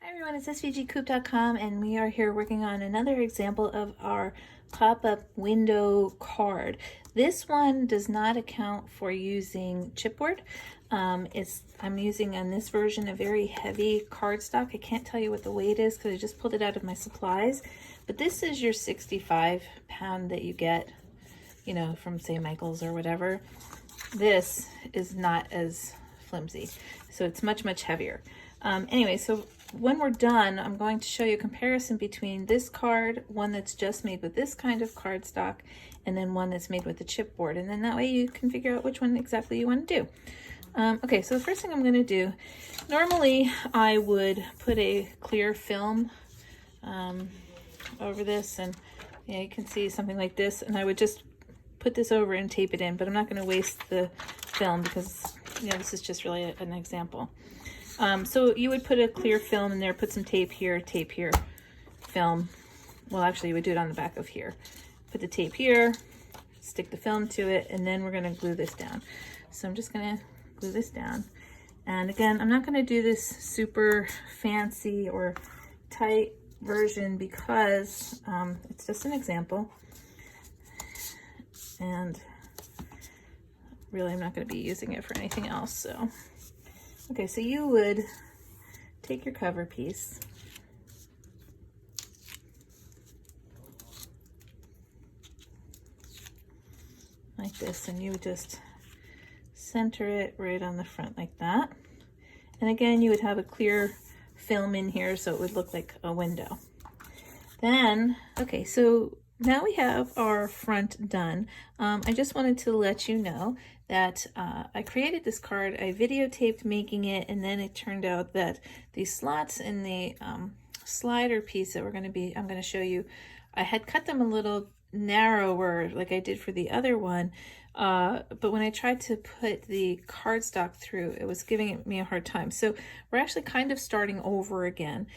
Hi everyone, it's svgcoop.com and we are here working on another example of our pop-up window card. This one does not account for using chipboard. I'm using on this version a very heavy cardstock. I can't tell you what the weight is because I just pulled it out of my supplies, but this is your 65-pound that you get, you know, from say Michael's or whatever. This is not as flimsy, so it's much heavier. Anyway, so when we're done, I'm going to show you a comparison between this card, one that's just made with this kind of cardstock, and then one that's made with the chipboard. And then that way you can figure out which one exactly you want to do. Okay, so the first thing I'm going to do, normally I would put a clear film over this, and yeah, you can see something like this, and I would just put this over and tape it in, but I'm not going to waste the film because, you know, this is just really an example. So you would put a clear film in there, put some tape here, film. Well, actually you would do it on the back of here. Put the tape here, stick the film to it, and then we're going to glue this down. So I'm just going to glue this down. And again, I'm not going to do this super fancy or tight version because it's just an example. And really I'm not going to be using it for anything else, so. Okay, so you would take your cover piece, like this, and you would just center it right on the front like that. And again, you would have a clear film in here so it would look like a window. Then, okay, so now we have our front done. I just wanted to let you know that I created this card, I videotaped making it, and then it turned out that the slots in the slider piece that I'm going to show you, I had cut them a little narrower like I did for the other one, but when I tried to put the cardstock through, it was giving me a hard time. So we're actually kind of starting over again.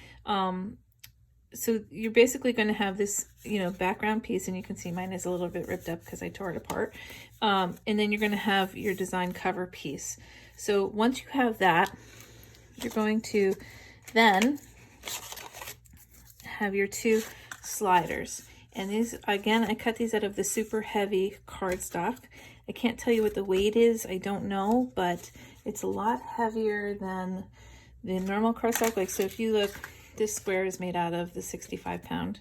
So you're basically going to have this, you know, background piece, and you can see mine is a little bit ripped up because I tore it apart. And then you're going to have your design cover piece. So once you have that, you're going to then have your two sliders. And these, again, I cut these out of the super heavy cardstock. I can't tell you what the weight is, I don't know, but it's a lot heavier than the normal cardstock. Like, so if you look, this square is made out of the 65-pound,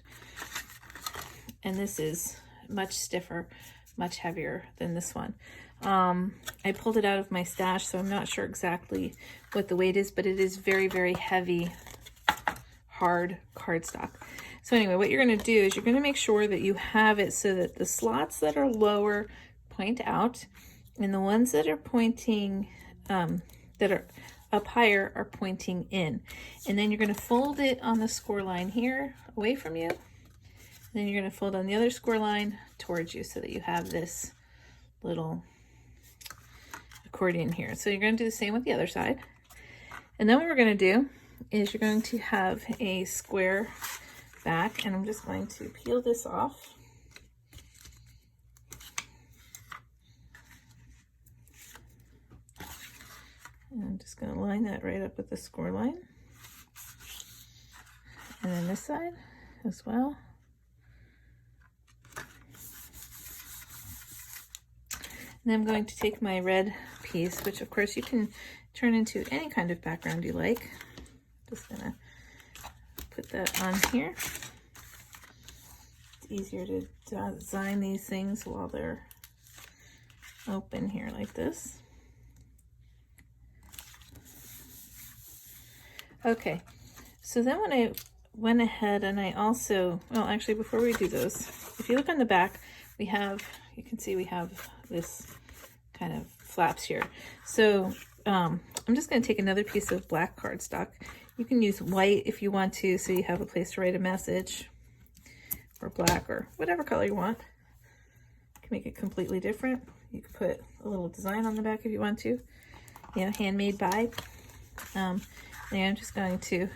and this is much stiffer, much heavier than this one. I pulled it out of my stash, so I'm not sure exactly what the weight is, but it is very heavy, hard cardstock. So anyway, what you're going to do is you're going to make sure that you have it so that the slots that are lower point out, and the ones that are pointing, that are up higher are pointing in. And then you're going to fold it on the score line here away from you. And then you're going to fold on the other score line towards you so that you have this little accordion here. So you're going to do the same with the other side. And then what we're going to do is you're going to have a square back, and I'm just going to peel this off. And I'm just going to line that right up with the score line. And then this side as well. And then I'm going to take my red piece, which of course you can turn into any kind of background you like. Just going to put that on here. It's easier to design these things while they're open here like this. Okay, so then when I went ahead and I also, well, actually before we do those, if you look on the back, we have, you can see we have this kind of flaps here. So I'm just going to take another piece of black cardstock. You can use white if you want to, so you have a place to write a message, or black, or whatever color you want. You can make it completely different. You can put a little design on the back if you want to, you know, handmade by. And I'm just going to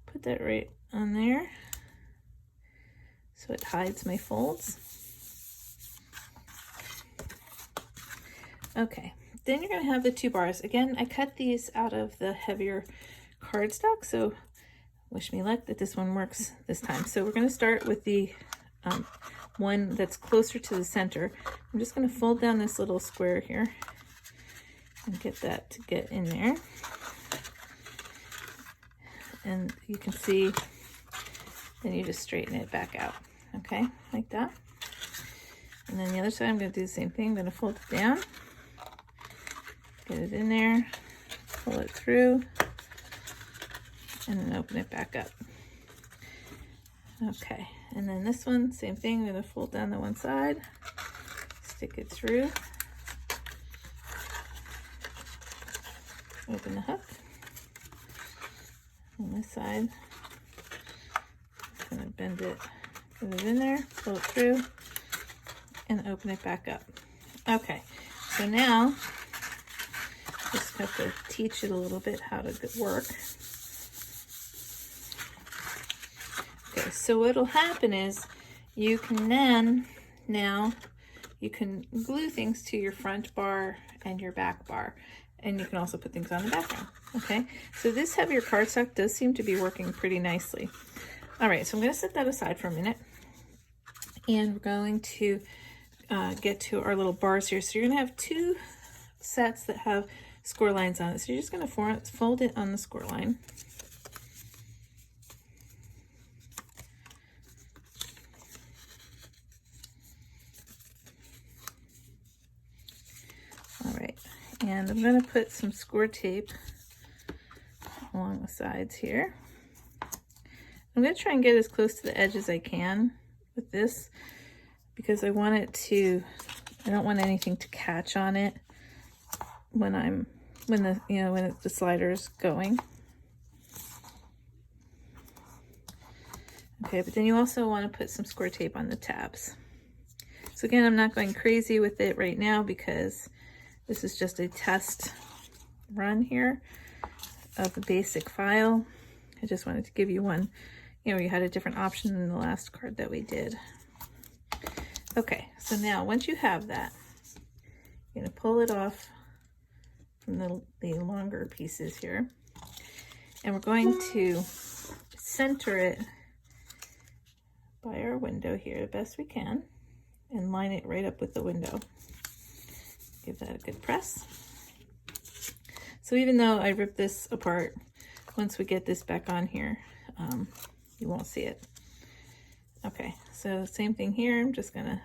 put that right on there so it hides my folds. Okay, then you're going to have the two bars. Again, I cut these out of the heavier cardstock, so wish me luck that this one works this time. So we're going to start with the one that's closer to the center. I'm just going to fold down this little square here and get that to get in there. And you can see, then you just straighten it back out, okay, like that. And then the other side, I'm going to do the same thing. I'm going to fold it down, get it in there, pull it through, and then open it back up. Okay, and then this one, same thing. I'm going to fold down the one side, stick it through, open the hook. On this side, I'm going to bend it, put it in there, pull it through, and open it back up. Okay, so now just have to teach it a little bit how to work. Okay, so what'll happen is you can then, now you can glue things to your front bar and your back bar. And you can also put things on the background, okay? So this heavier cardstock does seem to be working pretty nicely. All right, so I'm gonna set that aside for a minute. And we're going to get to our little bars here. So you're gonna have two sets that have score lines on it. So you're just gonna fold it on the score line. All right. And I'm going to put some score tape along the sides here. I'm going to try and get as close to the edge as I can with this because I want it to, I don't want anything to catch on it when the slider is going. Okay, but then you also want to put some score tape on the tabs. So again, I'm not going crazy with it right now because this is just a test run here of the basic file. I just wanted to give you one, you had a different option than the last card that we did. Okay, so now once you have that, you're gonna pull it off from the longer pieces here. And we're going to center it by our window here the best we can and line it right up with the window. Give that a good press. So even though I ripped this apart, once we get this back on here, you won't see it. Okay, so same thing here. I'm just gonna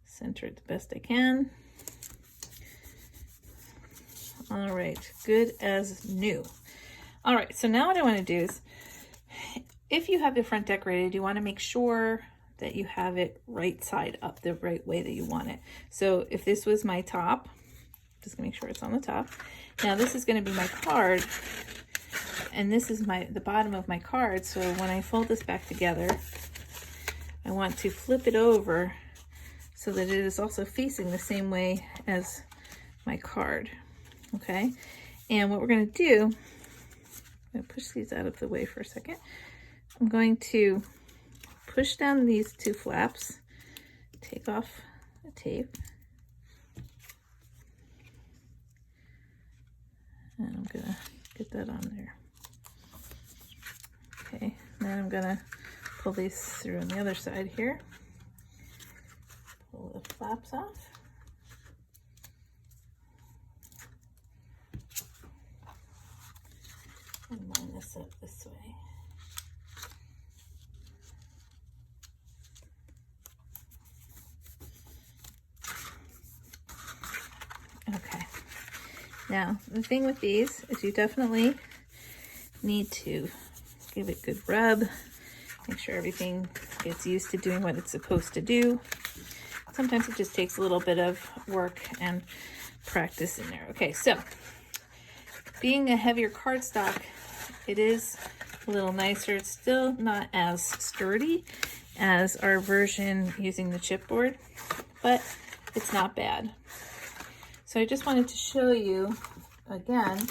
center it the best I can. All right, good as new. All right, so now what I wanna do is, if you have the front decorated, you wanna make sure that you have it right side up, the right way that you want it. So if this was my top, just gonna make sure it's on the top. Now this is gonna be my card, and this is the bottom of my card. So when I fold this back together, I want to flip it over so that it is also facing the same way as my card, okay? And what we're gonna do, I'm gonna push these out of the way for a second. I'm going to push down these two flaps, take off the tape, and I'm gonna get that on there. Okay, then I'm gonna pull these through on the other side here. Pull the flaps off. And line this up this way. Okay, now the thing with these is you definitely need to give it a good rub, make sure everything gets used to doing what it's supposed to do. Sometimes it just takes a little bit of work and practice in there. Okay, so being a heavier cardstock, it is a little nicer. It's still not as sturdy as our version using the chipboard, but it's not bad. So I just wanted to show you again,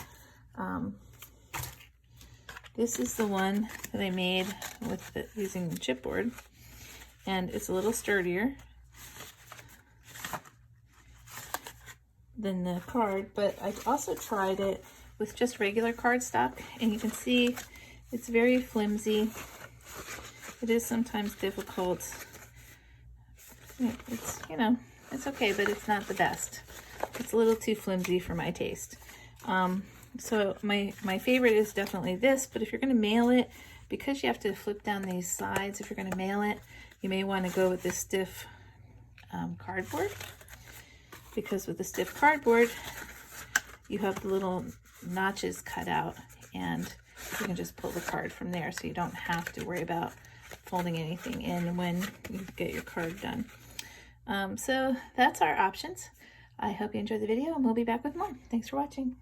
this is the one that I made with using the chipboard, and it's a little sturdier than the card, but I also tried it with just regular cardstock, and you can see It's very flimsy. It is sometimes difficult. It's, you know, it's okay, but it's not the best. It's a little too flimsy for my taste. So my favorite is definitely this, but if you're going to mail it, because you have to flip down these sides, if you're going to mail it, you may want to go with this stiff cardboard, because with the stiff cardboard, you have the little notches cut out, and you can just pull the card from there, so you don't have to worry about folding anything in when you get your card done. So that's our options. I hope you enjoyed the video, and we'll be back with more. Thanks for watching.